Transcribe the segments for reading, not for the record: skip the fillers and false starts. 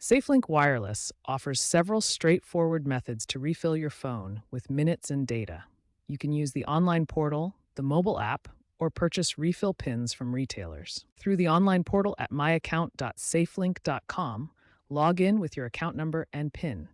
SafeLink Wireless offers several straightforward methods to refill your phone with minutes and data. You can use the online portal, the mobile app, or purchase refill pins from retailers. Through the online portal at myaccount.safelink.com, log in with your account number and PIN.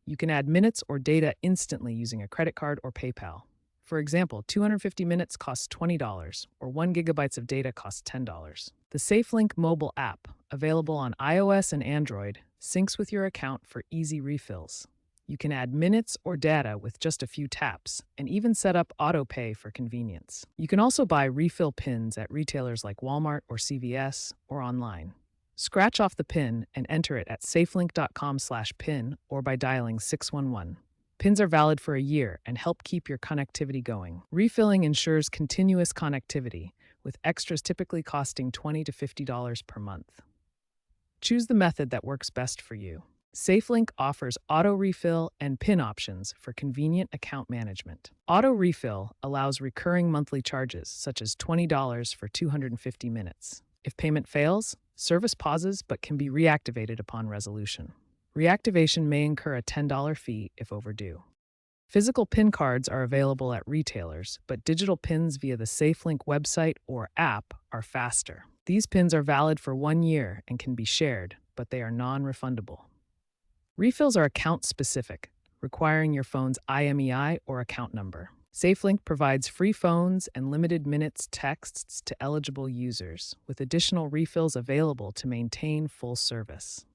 You can add minutes or data instantly using a credit card or PayPal. For example, 250 minutes costs $20, or 1 gigabytes of data costs $10. The SafeLink mobile app, available on iOS and Android, syncs with your account for easy refills. You can add minutes or data with just a few taps, and even set up auto pay for convenience. You can also buy refill pins at retailers like Walmart or CVS or online. Scratch off the PIN and enter it at safelink.com/PIN or by dialing 611. Pins are valid for a year and help keep your connectivity going. Refilling ensures continuous connectivity, with extras typically costing $20 to $50 per month. Choose the method that works best for you. SafeLink offers auto refill and PIN options for convenient account management. Auto refill allows recurring monthly charges, such as $20 for 250 minutes. If payment fails, service pauses but can be reactivated upon resolution. Reactivation may incur a $10 fee if overdue. Physical PIN cards are available at retailers, but digital PINs via the SafeLink website or app are faster. These PINs are valid for 1 year and can be shared, but they are non-refundable. Refills are account-specific, requiring your phone's IMEI or account number. SafeLink provides free phones and limited minutes texts to eligible users, with additional refills available to maintain full service.